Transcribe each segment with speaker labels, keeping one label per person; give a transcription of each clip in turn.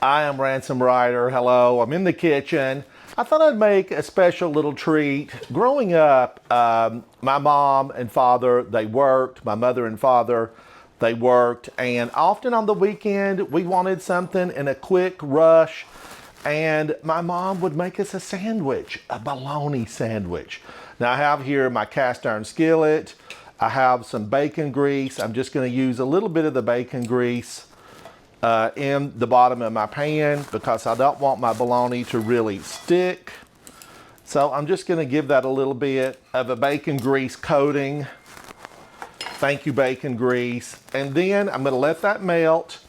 Speaker 1: I am Ransom Ryder. Hello, I'm in the kitchen. I thought I'd make a special little treat. Growing up, my mom and father, they worked. My mother and father, they worked. And often on the weekend, we wanted something in a quick rush. And my mom would make us a sandwich, a bologna sandwich. Now I have here my cast iron skillet. I have some bacon grease. I'm just going to use a little bit of the bacon grease in the bottom of my pan because I don't want my bologna to really stick. So I'm just going to give that a little bit of a bacon grease coating. Thank you, bacon grease. And then I'm going to let that melt.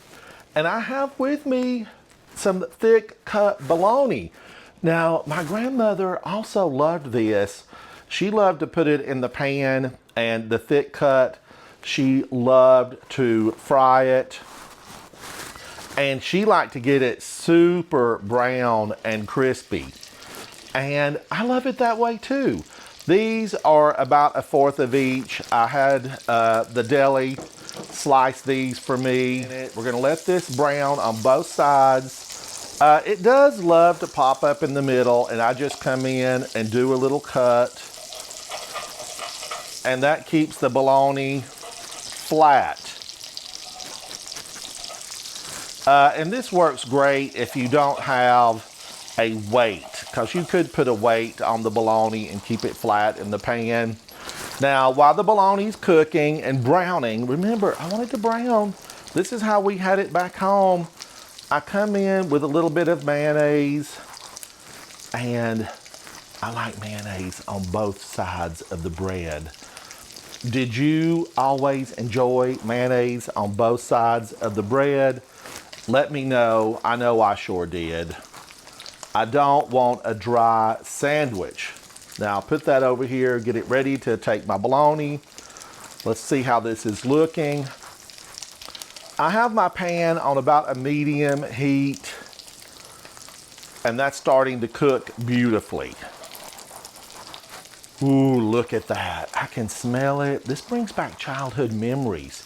Speaker 1: And I have with me some thick cut bologna. Now, my grandmother also loved this. She loved to put it in the pan, and the thick cut, she loved to fry it. And she liked to get it super brown and crispy. And I love it that way too. These are about 1/4 of each. I had the deli slice these for me. We're gonna let this brown on both sides. It does love to pop up in the middle, and I just come in and do a little cut. And that keeps the bologna flat. And this works great if you don't have a weight, because you could put a weight on the bologna and keep it flat in the pan. Now, while the bologna's cooking and browning, remember, I want it to brown. This is how we had it back home. I come in with a little bit of mayonnaise, and I like mayonnaise on both sides of the bread. Did you always enjoy mayonnaise on both sides of the bread? Let me know. I know I sure did. I don't want a dry sandwich. Now I'll put that over here, get it ready to take my bologna. Let's see how this is looking. I have my pan on about a medium heat, and that's starting to cook beautifully. Ooh, look at that. I can smell it. This brings back childhood memories.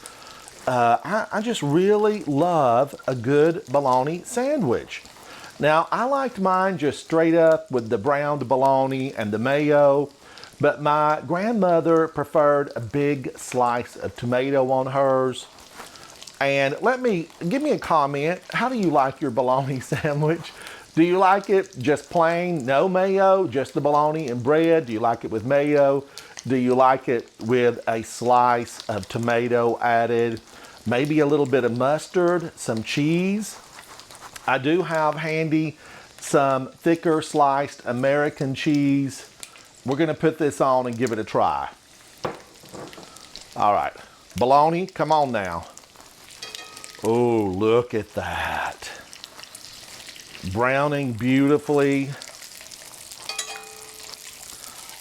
Speaker 1: I just really love a good bologna sandwich. Now, I liked mine just straight up with the browned bologna and the mayo, but my grandmother preferred a big slice of tomato on hers. And give me a comment. How do you like your bologna sandwich? Do you like it just plain, no mayo, just the bologna and bread? Do you like it with mayo? Do you like it with a slice of tomato added? Maybe a little bit of mustard, some cheese. I do have handy some thicker sliced American cheese. We're gonna put this on and give it a try. All right, bologna, come on now. Oh, look at that. Browning beautifully.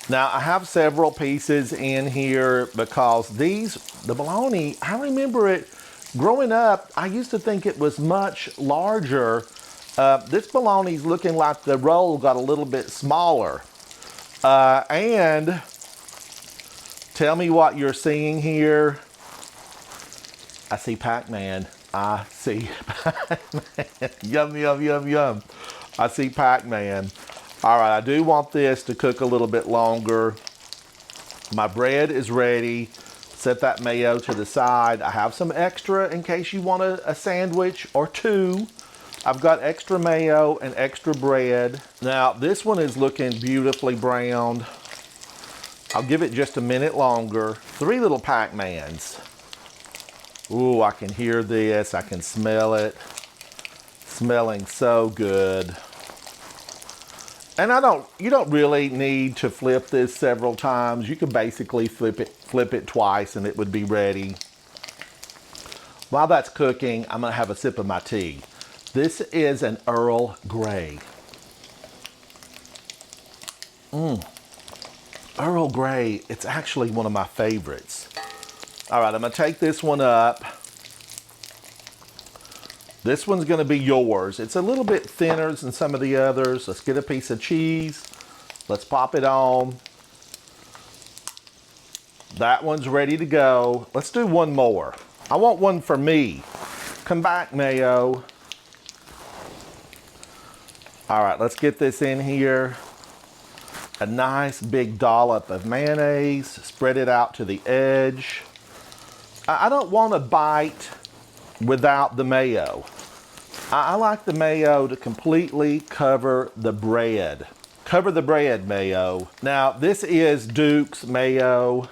Speaker 1: Now, I have several pieces in here because the bologna, I remember it growing up. I used to think it was much larger. This bologna's looking like the roll got a little bit smaller. And tell me what you're seeing here. I see Pac-Man. I see Pac-Man. Yum, yum, yum, yum. I see Pac-Man. All right, I do want this to cook a little bit longer. My bread is ready. Set that mayo to the side. I have some extra in case you want a sandwich or two. I've got extra mayo and extra bread. Now, this one is looking beautifully browned. I'll give it just a minute longer. 3 little Pac-Mans. Ooh, I can hear this. I can smell it. Smelling so good. And you don't really need to flip this several times. You can basically flip it twice and it would be ready. While that's cooking, I'm gonna have a sip of my tea. This is an Earl Grey. Earl Grey, it's actually one of my favorites. All right, I'm gonna take this one up. This one's gonna be yours. It's a little bit thinner than some of the others. Let's get a piece of cheese. Let's pop it on. That one's ready to go. Let's do one more. I want one for me. Come back, mayo. All right, let's get this in here. A nice big dollop of mayonnaise. Spread it out to the edge. I don't want to bite without the mayo. I like the mayo to completely cover the bread. Cover the bread, mayo. Now, this is Duke's mayo.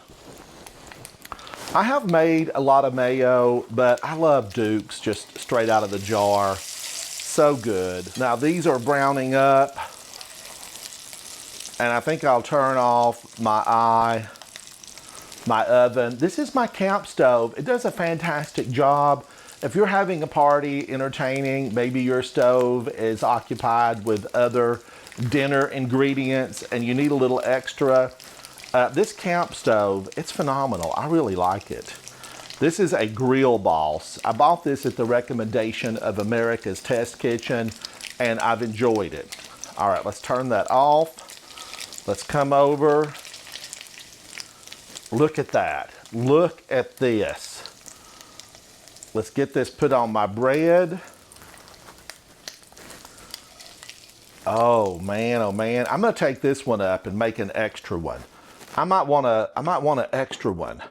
Speaker 1: I have made a lot of mayo, but I love Duke's just straight out of the jar. So good. Now, these are browning up. And I think I'll turn off my oven. This is my camp stove. It does a fantastic job. If you're having a party, entertaining, maybe your stove is occupied with other dinner ingredients and you need a little extra, this camp stove, it's phenomenal. I really like it. This is a Grill Boss. I bought this at the recommendation of America's Test Kitchen and I've enjoyed it. All right, let's turn that off. Let's come over. Look at that. Look at this. Let's get this put on my bread. Oh man, oh man. I'm gonna take this one up and make an extra one. I might want an extra one.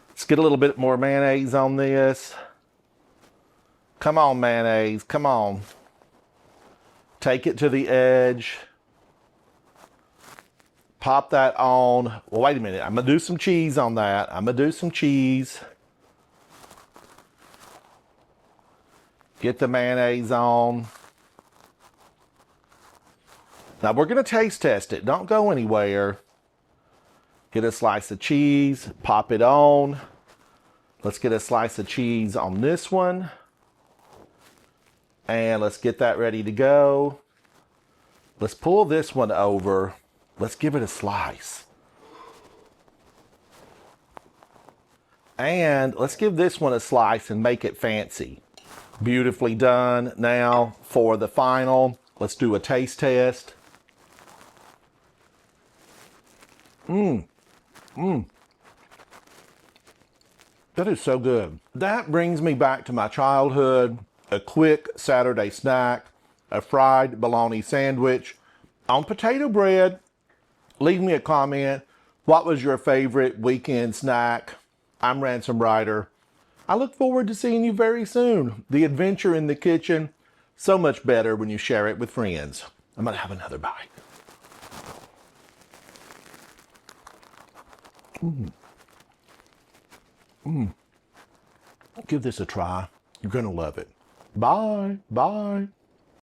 Speaker 1: Let's get a little bit more mayonnaise on this. Come on, mayonnaise, come on. Take it to the edge. Pop that on. Well, wait a minute. I'm gonna do some cheese on that. I'm gonna do some cheese. Get the mayonnaise on. Now we're gonna taste test it. Don't go anywhere. Get a slice of cheese, pop it on. Let's get a slice of cheese on this one. And let's get that ready to go. Let's pull this one over. Let's give it a slice. And let's give this one a slice and make it fancy. Beautifully done. Now for the final, let's do a taste test. That is so good. That brings me back to my childhood. A quick Saturday snack, a fried bologna sandwich on potato bread. Leave me a comment. What was your favorite weekend snack? I'm Ransom Ryder. I look forward to seeing you very soon. The adventure in the kitchen, so much better when you share it with friends. I'm gonna have another bite. Give this a try. You're gonna love it. Bye, bye.